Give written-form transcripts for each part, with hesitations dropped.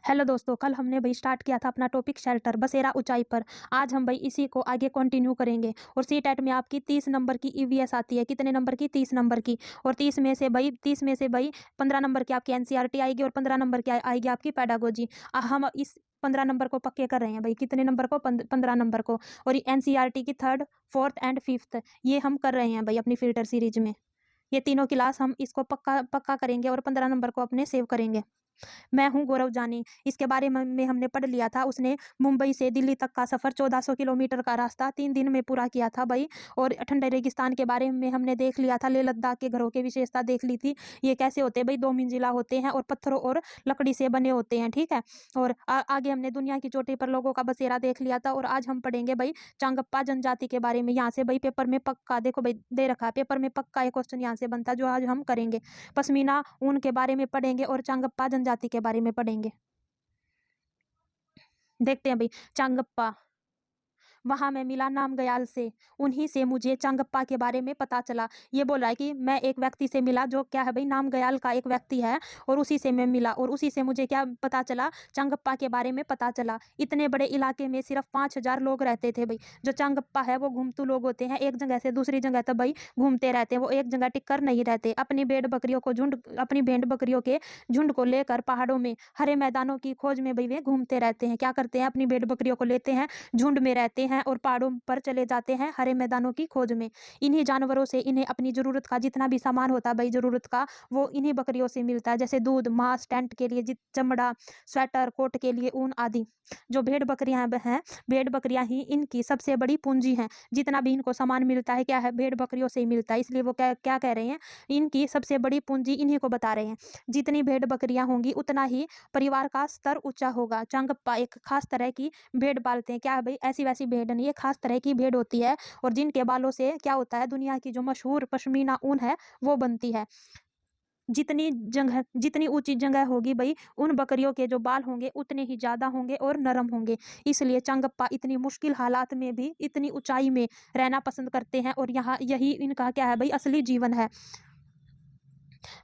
Hello दोस्तों, कल हमने भाई स्टार्ट किया था अपना टॉपिक शेल्टर बसेरा ऊंचाई पर। आज हम भाई इसी को आगे कंटिन्यू करेंगे। और सी टेट में आपकी 30 नंबर की ईवीएस आती है। कितने नंबर की? 30 नंबर की। और 30 में से भाई 15 नंबर की आपकी एनसीईआरटी आएगी और 15 नंबर की आएगी आपकी पेडागोजी। हम इस 15 नंबर को पक्के कर रहे हैं भाई। कितने नंबर को? 15 नंबर को। और एनसीईआरटी की थर्ड, फोर्थ एंड फिफ्थ ये हम कर रहे हैं भाई अपनी फिल्टर सीरीज में। ये तीनों क्लास हम इसको पक्का पक्का करेंगे और 15 नंबर को अपने सेव करेंगे। मैं हूं गौरव जानी। इसके बारे में हमने पढ़ लिया था। उसने मुंबई से दिल्ली तक का सफर 1400 किलोमीटर का रास्ता 3 दिन में पूरा किया था भाई। और ठंडे रेगिस्तान के बारे में हमने देख लिया था। लेह लद्दाख के घरों की विशेषता देख ली थी। ये कैसे होते हैं भाई? 2 मंजिला होते हैं और पत्थरों और लकड़ी से बने होते हैं, ठीक है। और आगे हमने दुनिया की चोटी पर लोगों का बसेरा देख लिया था। और आज हम पढ़ेंगे भाई चांगप्पा जनजाति के बारे में। यहाँ से भाई पेपर में पक्का, देखो भाई दे रखा है पेपर में पक्का एक क्वेश्चन यहाँ से बनता है जो आज हम करेंगे। पश्मीना ऊन के बारे में पढ़ेंगे और चांगप्पा जनजाति के बारे में पढ़ेंगे। देखते हैं भाई। चांगप्पा, वहां मैं मिला नामग्याल से, उन्हीं से मुझे चांगप्पा के बारे में पता चला। ये बोल रहा है कि मैं एक व्यक्ति से मिला जो क्या है भाई, नामग्याल का एक व्यक्ति है। और उसी से मैं मिला और उसी से मुझे क्या पता चला? चांगप्पा के बारे में पता चला। इतने बड़े इलाके में सिर्फ 5,000 लोग रहते थे भाई। जो चांगप्पा है वो घूमतू लोग होते हैं। एक जगह से दूसरी जगह तक भाई घूमते रहते हैं। वो एक जगह टिक कर नहीं रहते। अपनी भेड़ बकरियों के झुंड को लेकर पहाड़ों में हरे मैदानों की खोज में भाई वे घूमते रहते हैं। क्या करते हैं? अपनी भेड़ बकरियों को लेते हैं, झुंड में रहते हैं और पहाड़ों पर चले जाते हैं हरे मैदानों की खोज में। इन्हीं जानवरों से इन्हें अपनी जरूरत का जितना भी सामान होता है भाई जरूरत का, वो इन्हीं बकरियों से मिलता है। जैसे दूध, मांस, टेंट के लिए चमड़ा, स्वेटर, कोट के लिए ऊन आदि। जो भेड़ बकरियां हैं, भेड़ बकरियां ही इनकी सबसे बड़ी पूंजी हैं। जितना भी इनको सामान मिलता है क्या है? भेड़ बकरियों से ही मिलता है। इसलिए वो क्या क्या कह रहे हैं? इनकी सबसे बड़ी पूंजी इन्हीं को बता रहे हैं। जितनी भेड़ बकरियां होंगी उतना ही परिवार का स्तर ऊंचा होगा। चांगप्पा एक खास तरह की भेड़ पालते हैं। क्या है भाई? ऐसी वैसी भेड़ नहीं, एक खास तरह की भेड़ होती है। और जिनके बालों से क्या होता है? दुनिया की जो मशहूर पश्मीना ऊन है वो बनती है। जितनी ऊंची जगह होगी भाई, उन बकरियों के जो बाल होंगे उतने ही ज्यादा होंगे और नरम होंगे। इसलिए चांगप्पा इतनी मुश्किल हालात में भी इतनी ऊंचाई में रहना पसंद करते हैं। और यहाँ यही इनका क्या है भाई? असली जीवन है।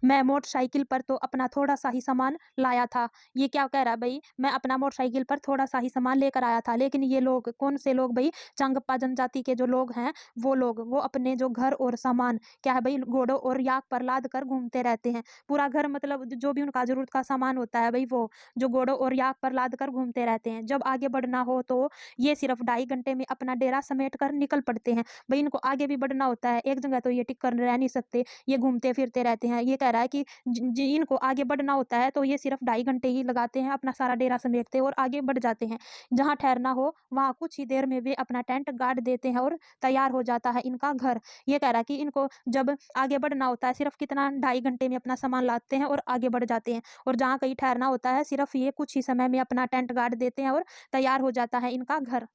मैं मोटरसाइकिल पर तो अपना थोड़ा सा ही सामान लाया था। ये क्या कह रहा है भाई? मैं अपना मोटरसाइकिल पर थोड़ा सा ही सामान लेकर आया था। लेकिन ये लोग कौन से लोग भाई? चांगप्पा जनजाति के जो लोग हैं वो लोग, वो अपने जो घर और सामान क्या है भाई, घोड़ों और याक पर लाद कर घूमते रहते हैं। पूरा घर मतलब जो भी उनका जरूरत का सामान होता है भाई, वो जो घोड़ों और याक पर लाद कर घूमते रहते हैं। जब आगे बढ़ना हो तो ये सिर्फ 2.5 घंटे में अपना डेरा समेट कर निकल पड़ते हैं भाई। इनको आगे भी बढ़ना होता है, एक जगह तो ये टिक कर रह नहीं सकते, ये घूमते फिरते रहते हैं। ये कह रहा है कि इनको आगे बढ़ना होता है तो ये सिर्फ 2.5 घंटे ही लगाते हैं, अपना सारा डेरा समेटते हैं और आगे बढ़ जाते हैं। जहां ठहरना हो वहां कुछ ही देर में वे अपना टेंट गाड़ देते हैं और तैयार हो जाता है इनका घर। ये कह रहा है कि इनको जब आगे बढ़ना होता है सिर्फ कितना 2.5 घंटे में अपना सामान लाते हैं और आगे बढ़ जाते हैं। और जहाँ कहीं ठहरना होता है सिर्फ ये कुछ ही समय में अपना टेंट गाड़ देते हैं और तैयार हो जाता है इनका घर।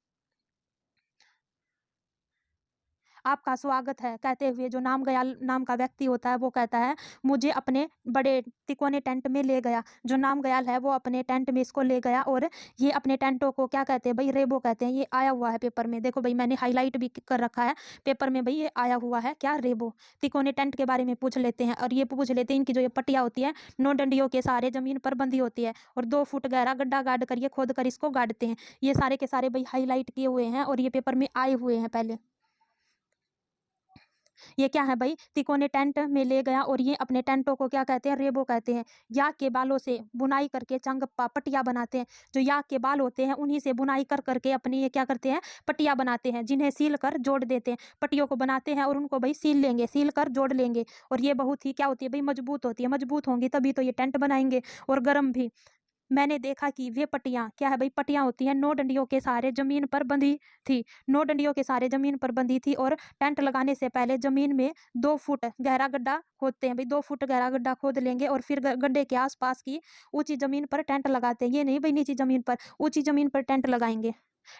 आपका स्वागत है कहते हुए जो नामग्याल नाम का व्यक्ति होता है वो कहता है, मुझे अपने बड़े तिकोने टेंट में ले गया। जो नामग्याल है वो अपने टेंट में इसको ले गया। और ये अपने टेंटों को क्या कहते हैं भाई? रेबो कहते हैं। ये आया हुआ है पेपर में, देखो भाई मैंने हाईलाइट भी कर रखा है पेपर में भाई। ये आया हुआ है क्या? रेबो। तिकोने टेंट के बारे में पूछ लेते हैं। और ये पूछ लेते हैं इनकी जो ये पट्टियां होती है 9 डंडियों के सहारे जमीन पर बंधी होती है और 2 फुट गहरा गड्ढा गाड़ कर ये खोद कर इसको गाड़ते हैं। ये सारे के सारे भाई हाईलाइट किए हुए हैं और ये पेपर में आए हुए हैं पहले। ये क्या है भाई? तिकोने टेंट में ले गया और ये अपने टेंटों को क्या कहते हैं? रेबो कहते हैं। याक के बालों से बुनाई करके चांगप्पा पट्टियां बनाते हैं। जो याक के बाल होते हैं उन्हीं से बुनाई कर करके अपनी ये क्या करते हैं? पट्टियां बनाते हैं, जिन्हें सील कर जोड़ देते हैं। पट्टियों को बनाते हैं और उनको भाई सील लेंगे, सील कर जोड़ लेंगे। और ये बहुत ही क्या होती है भाई? मजबूत होती है। मजबूत होंगी तभी तो ये टेंट बनाएंगे। और गर्म भी। मैंने देखा कि वे पट्टियां क्या है भाई? पट्टियां होती हैं 9 डंडियों के सहारे जमीन पर बंधी थी। 9 डंडियों के सहारे जमीन पर बंधी थी। और टेंट लगाने से पहले जमीन में 2 फुट गहरा गड्ढा खोदते हैं भाई। 2 फुट गहरा गड्ढा खोद लेंगे और फिर गड्ढे के आसपास की ऊंची जमीन पर टेंट लगाते हैं। ये नहीं भाई नीची जमीन पर, ऊंची जमीन पर टेंट लगाएंगे।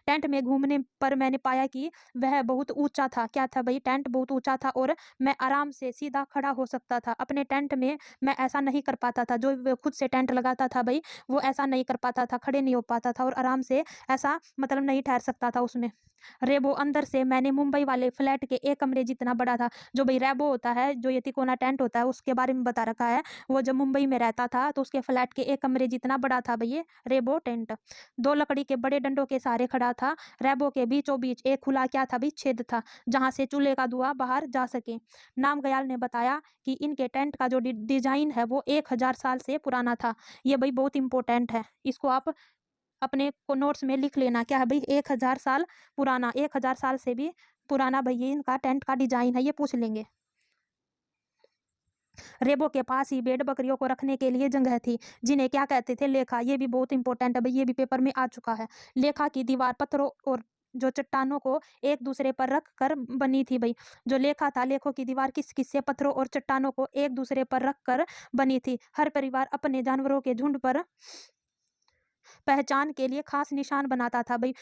टेंट में घूमने पर मैंने पाया कि वह बहुत ऊंचा था। क्या था भाई? टेंट बहुत ऊंचा था और मैं आराम से सीधा खड़ा हो सकता था। अपने टेंट में मैं ऐसा नहीं कर पाता था। जो वो खुद से टेंट लगाता था भाई वो ऐसा नहीं कर पाता था, खड़े नहीं हो पाता था और आराम से ऐसा मतलब नहीं ठहर सकता था उसमें। रेबो अंदर से मैंने मुंबई वाले फ्लैट के एक कमरे जितना बड़ा था। जो भाई रेबो होता है, जो ये तिकोना टेंट होता है, उसके बारे में बता रखा है। वो जब मुंबई में रहता था तो उसके फ्लैट के एक कमरे जितना बड़ा था भाई ये रेबो टेंट। 2 लकड़ी के बड़े डंडों के सहारे खड़ा था। रेबो के बीचों बीच एक खुला क्या था भाई, छेद था, जहां से चूल्हे का धुआं बाहर जा सके। नामग्याल ने बताया कि इनके टेंट का जो डिजाइन है वो 1000 साल से पुराना था। ये भाई बहुत इंपॉर्टेंट है, इसको आप अपने को नोट्स में लिख लेना। क्या है भाई, 1000 साल पुराना, 1000 साल से भी पुराना भाई ये इनका टेंट का डिजाइन है, ये पूछ लेंगे। रेबो के पास ही भेड़ बकरियों को रखने के लिए जगह थी, जिन्हें क्या कहते थे, लेखा। ये भी बहुत इंपॉर्टेंट है भाई, ये भी पेपर में आ चुका है। लेखा की दीवार पत्थरों और जो चट्टानों को एक दूसरे पर रख कर बनी थी भाई। जो लेखा था, लेखों की दीवार किस किस से, पत्थरों और चट्टानों को एक दूसरे पर रख कर बनी थी। हर परिवार अपने जानवरों के झुंड पर पहचान के लिए खास निशान बनाता था भाई।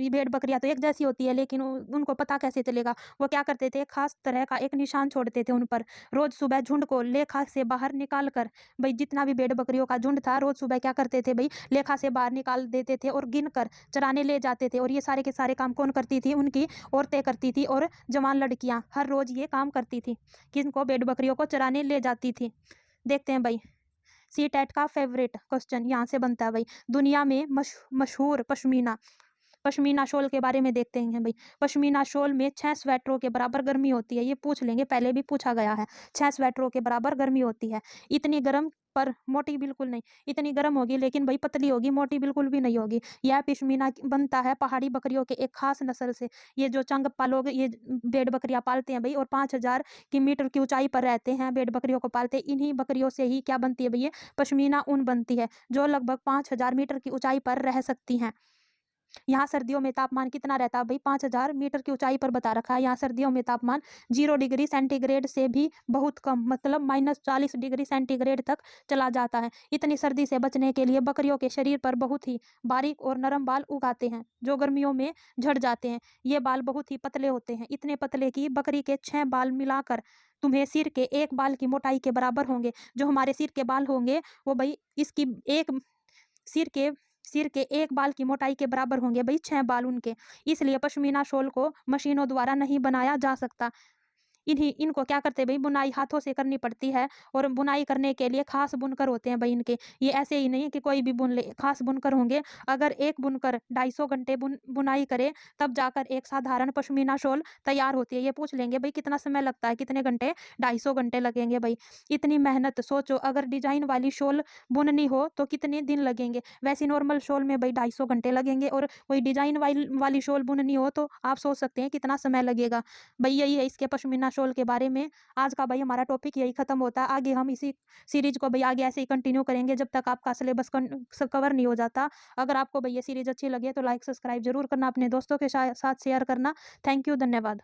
भेड़ बकरियां तो एक जैसी होती है, लेकिन उनको पता कैसे चलेगा? वो क्या करते थे, खास तरह का एक निशान छोड़ते थे उन पर। रोज सुबह झुंड को लेखा से बाहर निकाल कर भाई, जितना भी भेड़ बकरियों का झुंड था, रोज सुबह क्या करते थे भाई, लेखा से बाहर निकाल देते थे और गिन कर चराने ले जाते थे। और ये सारे के सारे काम कौन करती थी? उनकी औरतें करती थी और जवान लड़कियां हर रोज ये काम करती थी, किनको? भेड़ बकरियों को चराने ले जाती थी। देखते हैं भाई, सी टेट का फेवरेट क्वेश्चन यहाँ से बनता है भाई। दुनिया में मशहूर पश्मीना पश्मीना शॉल के बारे में देखते हैं भाई। पश्मीना शॉल में 6 स्वेटरों के बराबर गर्मी होती है, ये पूछ लेंगे, पहले भी पूछा गया है। 6 स्वेटरों के बराबर गर्मी होती है। इतनी गर्म पर मोटी बिल्कुल नहीं, इतनी गर्म होगी लेकिन भाई पतली होगी, मोटी बिल्कुल भी नहीं होगी। यह पश्मीना बनता है पहाड़ी बकरियों के एक खास नस्ल से। ये जो चंगप्पा लोग ये भेड़ बकरियां पालते हैं भाई, और 5000 की मीटर की ऊंचाई पर रहते हैं, भेड़ बकरियों को पालते हैं। इन्हीं बकरियों से ही क्या बनती है भैया, पश्मीना ऊन बनती है, जो लगभग 5000 मीटर की ऊंचाई पर रह सकती हैं। यहाँ सर्दियों में तापमान कितना रहता है भाई, 5000 मीटर की ऊंचाई पर बता रखा है। यहाँ सर्दियों में तापमान 0 डिग्री सेंटीग्रेड से भी बहुत कम, मतलब -40 डिग्री सेंटीग्रेड तक चला जाता है। इतनी सर्दी से बचने के लिए बकरियों के शरीर पर बहुत ही बारीक और नरम बाल उगाते हैं, जो गर्मियों में झड़ जाते हैं। ये बाल बहुत ही पतले होते हैं, इतने पतले कि बकरी के 6 बाल मिलाकर तुम्हें सिर के एक बाल की मोटाई के बराबर होंगे। जो हमारे सिर के बाल होंगे वो भाई इसकी एक सिर के सिर के एक बाल की मोटाई के बराबर होंगे भाई 6 बाल उनके। इसलिए पश्मीना शॉल को मशीनों द्वारा नहीं बनाया जा सकता। इनको क्या करते हैं भाई, बुनाई हाथों से करनी पड़ती है, और बुनाई करने के लिए खास बुनकर होते हैं भाई इनके। ये ऐसे ही नहीं है कि कोई भी बुन ले, खास बुनकर होंगे। अगर एक बुनकर 250 घंटे बुनाई करे, तब जाकर एक साधारण पश्मीना शॉल तैयार होती है। ये पूछ लेंगे भाई कितना समय लगता है, कितने घंटे? 250 घंटे लगेंगे भाई। इतनी मेहनत सोचो, अगर डिजाइन वाली शॉल बुननी हो तो कितने दिन लगेंगे? वैसे नॉर्मल शॉल में भाई 250 घंटे लगेंगे, और कोई डिजाइन वाली शॉल बुननी हो तो आप सोच सकते हैं कितना समय लगेगा भाई। यही है इसके पश्मीना शॉल के बारे में। आज का भाई हमारा टॉपिक यही खत्म होता है। आगे हम इसी सीरीज को भाई आगे ऐसे ही कंटिन्यू करेंगे जब तक आपका सिलेबस कवर नहीं हो जाता। अगर आपको भाई ये सीरीज अच्छी लगे तो लाइक सब्सक्राइब जरूर करना, अपने दोस्तों के साथ शेयर करना। थैंक यू, धन्यवाद।